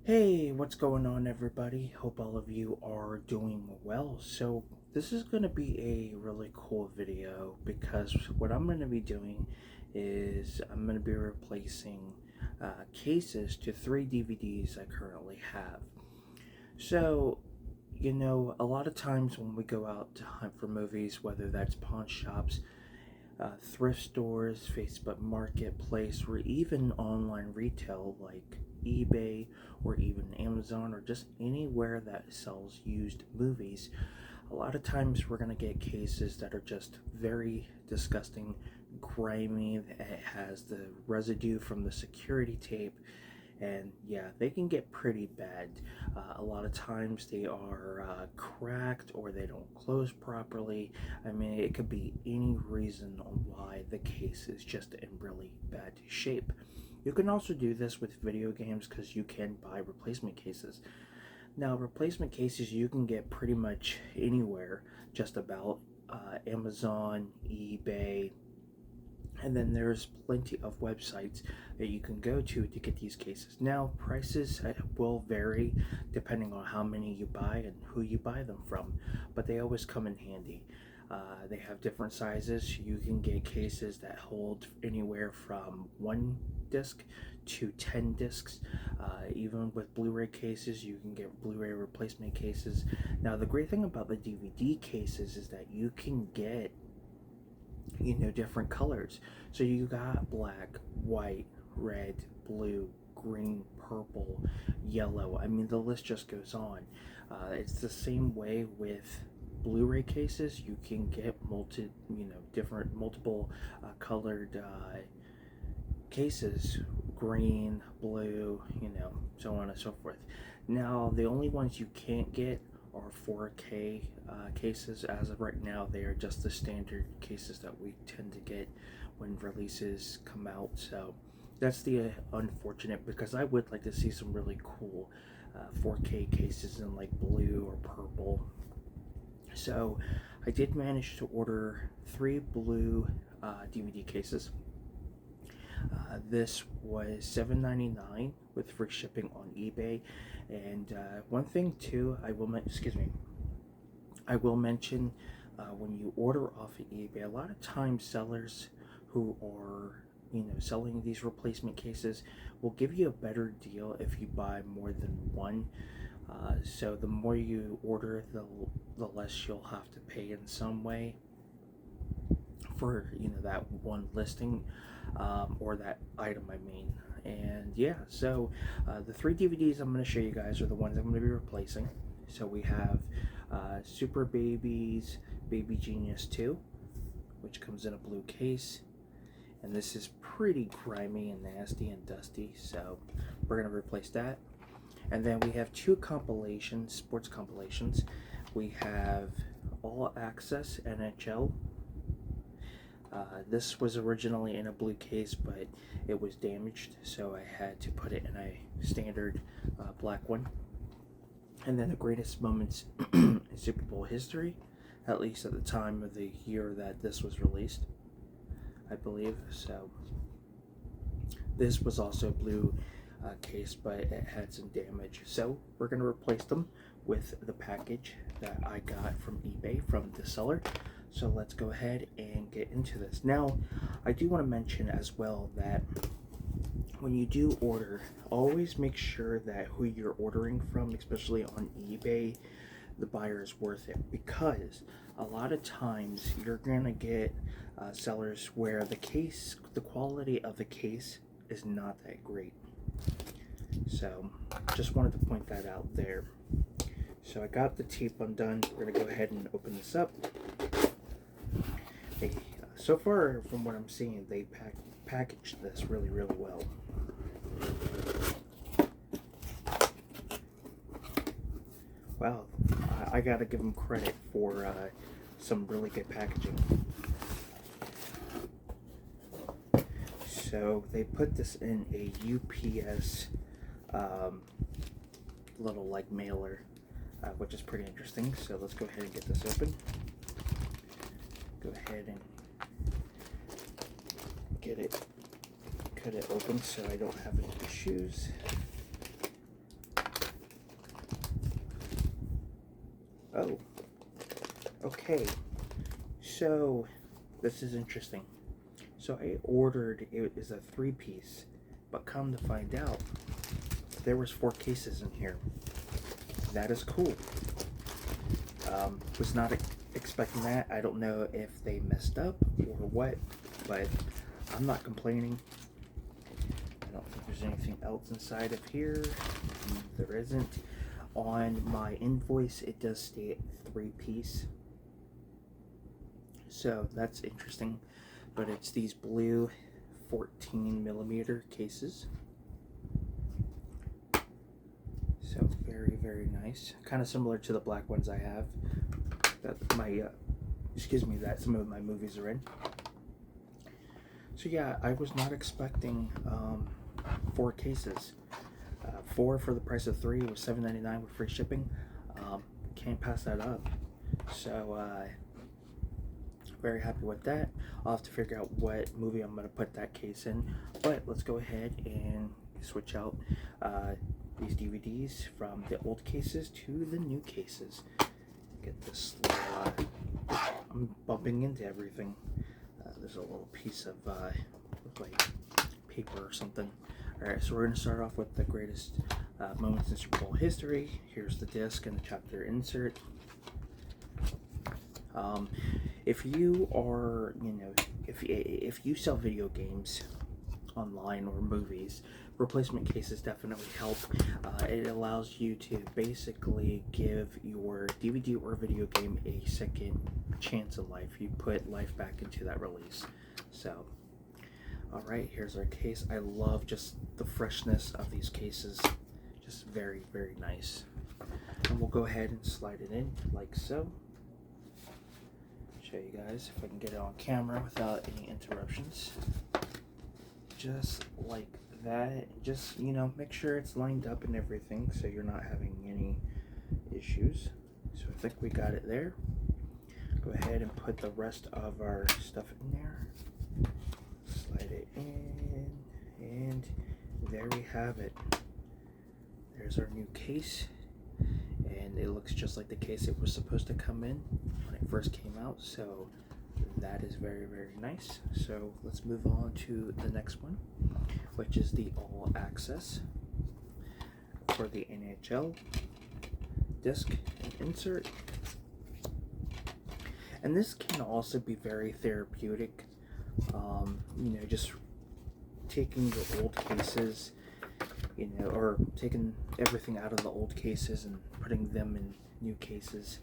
Hey, what's going on, everybody? Hope all of you are doing well. So, this is going to be a really cool video because what I'm going to be doing is I'm going to be replacing cases to three DVDs I currently have. So, a lot of times when we go out to hunt for movies, whether that's pawn shops, thrift stores, Facebook Marketplace, or even online retail like eBay or even Amazon or just anywhere that sells used movies, a lot of times we're going to get cases that are just very disgusting, grimy. It has the residue from the security tape, and yeah, they can get pretty bad. A lot of times they are cracked or they don't close properly. I mean, it could be any reason on why the case is just in really bad shape. You can also do this with video games because you can buy replacement cases. Now, replacement cases you can get pretty much anywhere, just about. Amazon, eBay, and then there's plenty of websites that you can go to get these cases. Now, prices will vary depending on how many you buy and who you buy them from, but they always come in handy. They have different sizes. You can get cases that hold anywhere from 1 disc to 10 discs. Even with Blu-ray cases, you can get Blu-ray replacement cases. Now, the great thing about the DVD cases is that you can get different colors. So you got black, white, red, blue, green, purple, yellow. I mean, the list just goes on. It's the same way with Blu-ray cases. You can get multiple colored cases, green, blue, so on and so forth. Now, the only ones you can't get are 4K cases. As of right now, they are just the standard cases that we tend to get when releases come out. So that's the unfortunate, because I would like to see some really cool 4K cases in like blue or purple. So I did manage to order 3 blue DVD cases. This was $7.99 with free shipping on eBay. And one thing too, I will mention, when you order off of eBay, a lot of times sellers who are selling these replacement cases will give you a better deal if you buy more than one. So the more you order, the less you'll have to pay in some way for that one listing, or that item, I mean. And yeah, so the 3 DVDs I'm going to show you guys are the ones I'm going to be replacing. So we have Super Babies Baby Genius 2, which comes in a blue case, and this is pretty grimy and nasty and dusty, so we're going to replace that. And then we have 2 compilations, sports compilations. We have All Access NHL. This was originally in a blue case, but it was damaged, so I had to put it in a standard black one. And then the greatest moments in Super Bowl history, at least at the time of the year that this was released, I believe. So this was also a blue case, but it had some damage. So we're going to replace them with the package that I got from eBay from the seller. So let's go ahead and get into this. Now, I do want to mention as well that when you do order, always make sure that who you're ordering from, especially on eBay, the buyer is worth it, because a lot of times you're gonna get sellers where the quality of the case is not that great. So just wanted to point that out there. So I got the tape undone. We're gonna go ahead and open this up. So far from what I'm seeing, they packaged this really well. Wow, I gotta give them credit for some really good packaging. So they put this in a UPS little like mailer, which is pretty interesting. So let's go ahead and get this open. Go ahead and cut it open so I don't have any issues. Oh, okay. So, this is interesting. So I ordered, it is a 3-piece, but come to find out, there was 4 cases in here. That is cool. Was not expecting that. I don't know if they messed up or what, but I'm not complaining. I don't think there's anything else inside of here. There isn't. On my invoice, it does state 3-piece. So that's interesting. But it's these blue 14mm cases. So very, very nice. Kind of similar to the black ones I have. That my, that some of my movies are in. So yeah, I was not expecting 4 cases. 4 for the price of 3 was $7.99 with free shipping. Can't pass that up. So very happy with that. I'll have to figure out what movie I'm going to put that case in. But let's go ahead and switch out these DVDs from the old cases to the new cases. Get this little, I'm bumping into everything. There's a little piece of like paper or something. Alright, so we're going to start off with the greatest moments in Super Bowl history. Here's the disc and the chapter insert. If you are, if you sell video games online or movies, replacement cases definitely help. It allows you to basically give your DVD or video game a second chance in life. You put life back into that release. So, alright, here's our case. I love just the freshness of these cases. Just very, very nice. And we'll go ahead and slide it in like so. Show you guys if I can get it on camera without any interruptions. Just like that. Just, make sure it's lined up and everything so you're not having any issues. So I think we got it there. Go ahead and put the rest of our stuff in there. Slide it in, and there we have it. There's our new case, and it looks just like the case it was supposed to come in when it first came out, so that is very, very nice. So let's move on to the next one, which is the All Access for the NHL disc and insert. And this can also be very therapeutic. Just taking the old cases, or taking everything out of the old cases and putting them in new cases,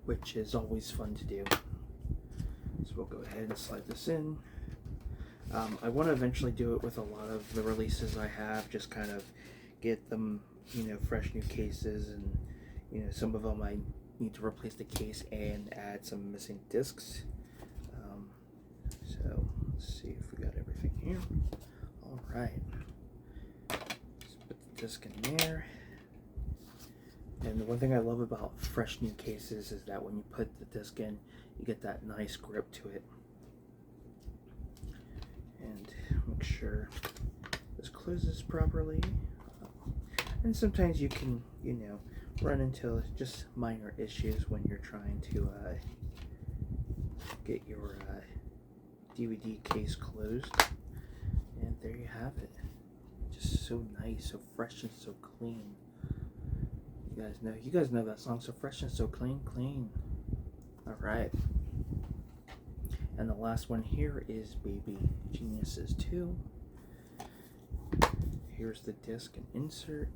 which is always fun to do. So we'll go ahead and slide this in. I want to eventually do it with a lot of the releases I have, just kind of get them, fresh new cases, and some of them I need to replace the case and add some missing discs. So let's see if we got everything here. All right, let's put the disc in there. And the one thing I love about fresh new cases is that when you put the disc in, you get that nice grip to it. And make sure this closes properly. And sometimes you can, run into just minor issues when you're trying to get your DVD case closed. And there you have it. Just so nice, so fresh and so clean. You guys know that song, So Fresh and So Clean, Clean. Alright. And the last one here is Baby Geniuses 2. Here's the disc and insert.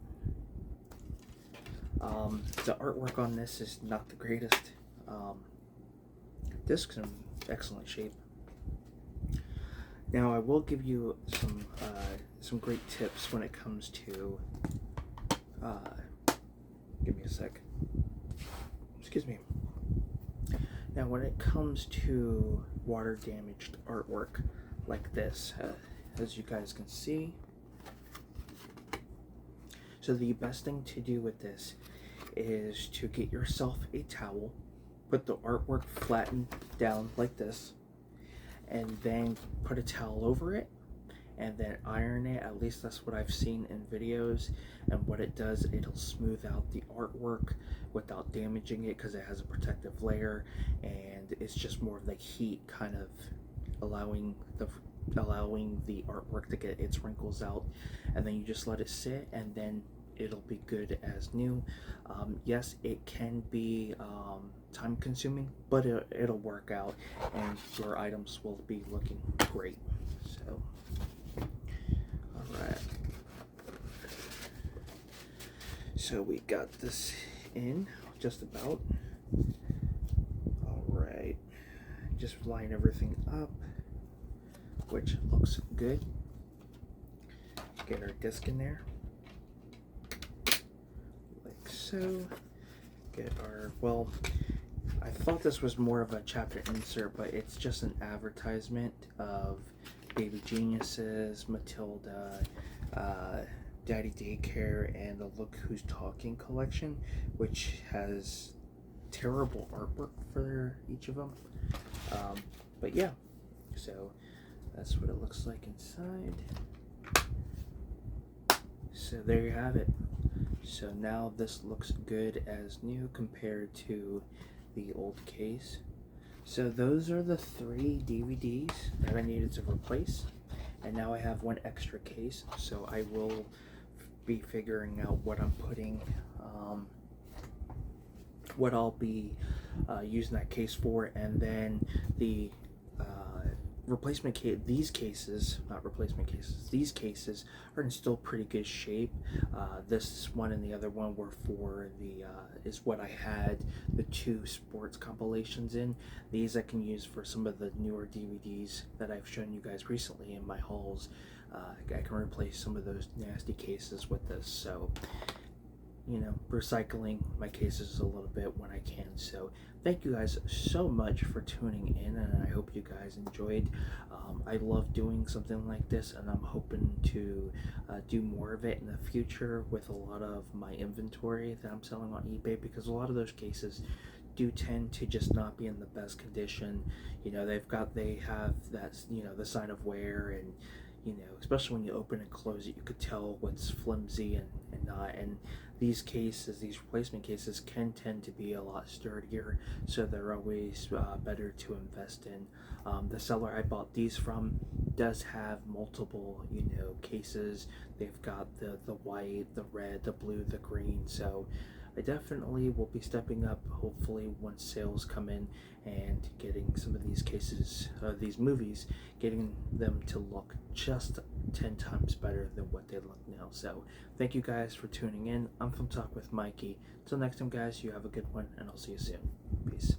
The artwork on this is not the greatest. Disc's in excellent shape. Now I will give you some great tips when it comes to give me a sec. Excuse me. Now when it comes to water damaged artwork like this, as you guys can see, so the best thing to do with this is to get yourself a towel, put the artwork flattened down like this, and then put a towel over it, and then iron it. At least that's what I've seen in videos. And what it does, it'll smooth out the artwork without damaging it because it has a protective layer, and it's just more of the heat kind of allowing the artwork to get its wrinkles out. And then you just let it sit, and then it'll be good as new. Yes, it can be time consuming, but it'll work out and your items will be looking great. So, alright. So we got this in just about. Alright. Just line everything up, which looks good. Get our disc in there. Like so. Get our, well, I thought this was more of a chapter insert, but it's just an advertisement of Baby Geniuses, Matilda, Daddy Daycare, and the Look Who's Talking collection, which has terrible artwork for each of them. But yeah, so that's what it looks like inside. So there you have it. So now this looks good as new compared to the old case. So those are the 3 DVDs that I needed to replace, and now I have 1 extra case, so I will be figuring out what I'm putting, what I'll be using that case for, and then the replacement case. These cases, not replacement cases, these cases are in still pretty good shape. This one and the other one were for the is what I had the 2 sports compilations in. These I can use for some of the newer DVDs that I've shown you guys recently in my hauls. I can replace some of those nasty cases with this, so you know, recycling my cases a little bit when I can. So thank you guys so much for tuning in, and I hope you guys enjoyed. I love doing something like this, and I'm hoping to do more of it in the future with a lot of my inventory that I'm selling on eBay, because a lot of those cases do tend to just not be in the best condition. You know, they have that, you know, the sign of wear, and you know, especially when you open and close it, you could tell what's flimsy and not. And these cases, these replacement cases, can tend to be a lot sturdier, so they're always better to invest in. The seller I bought these from does have multiple, you know, cases. They've got the white, the red, the blue, the green. So I definitely will be stepping up, hopefully, once sales come in, and getting some of these cases, these movies, getting them to look just 10 times better than what they look now. So thank you guys for tuning in. I'm Film Talk with Mikey. Until next time, guys, you have a good one, and I'll see you soon. Peace.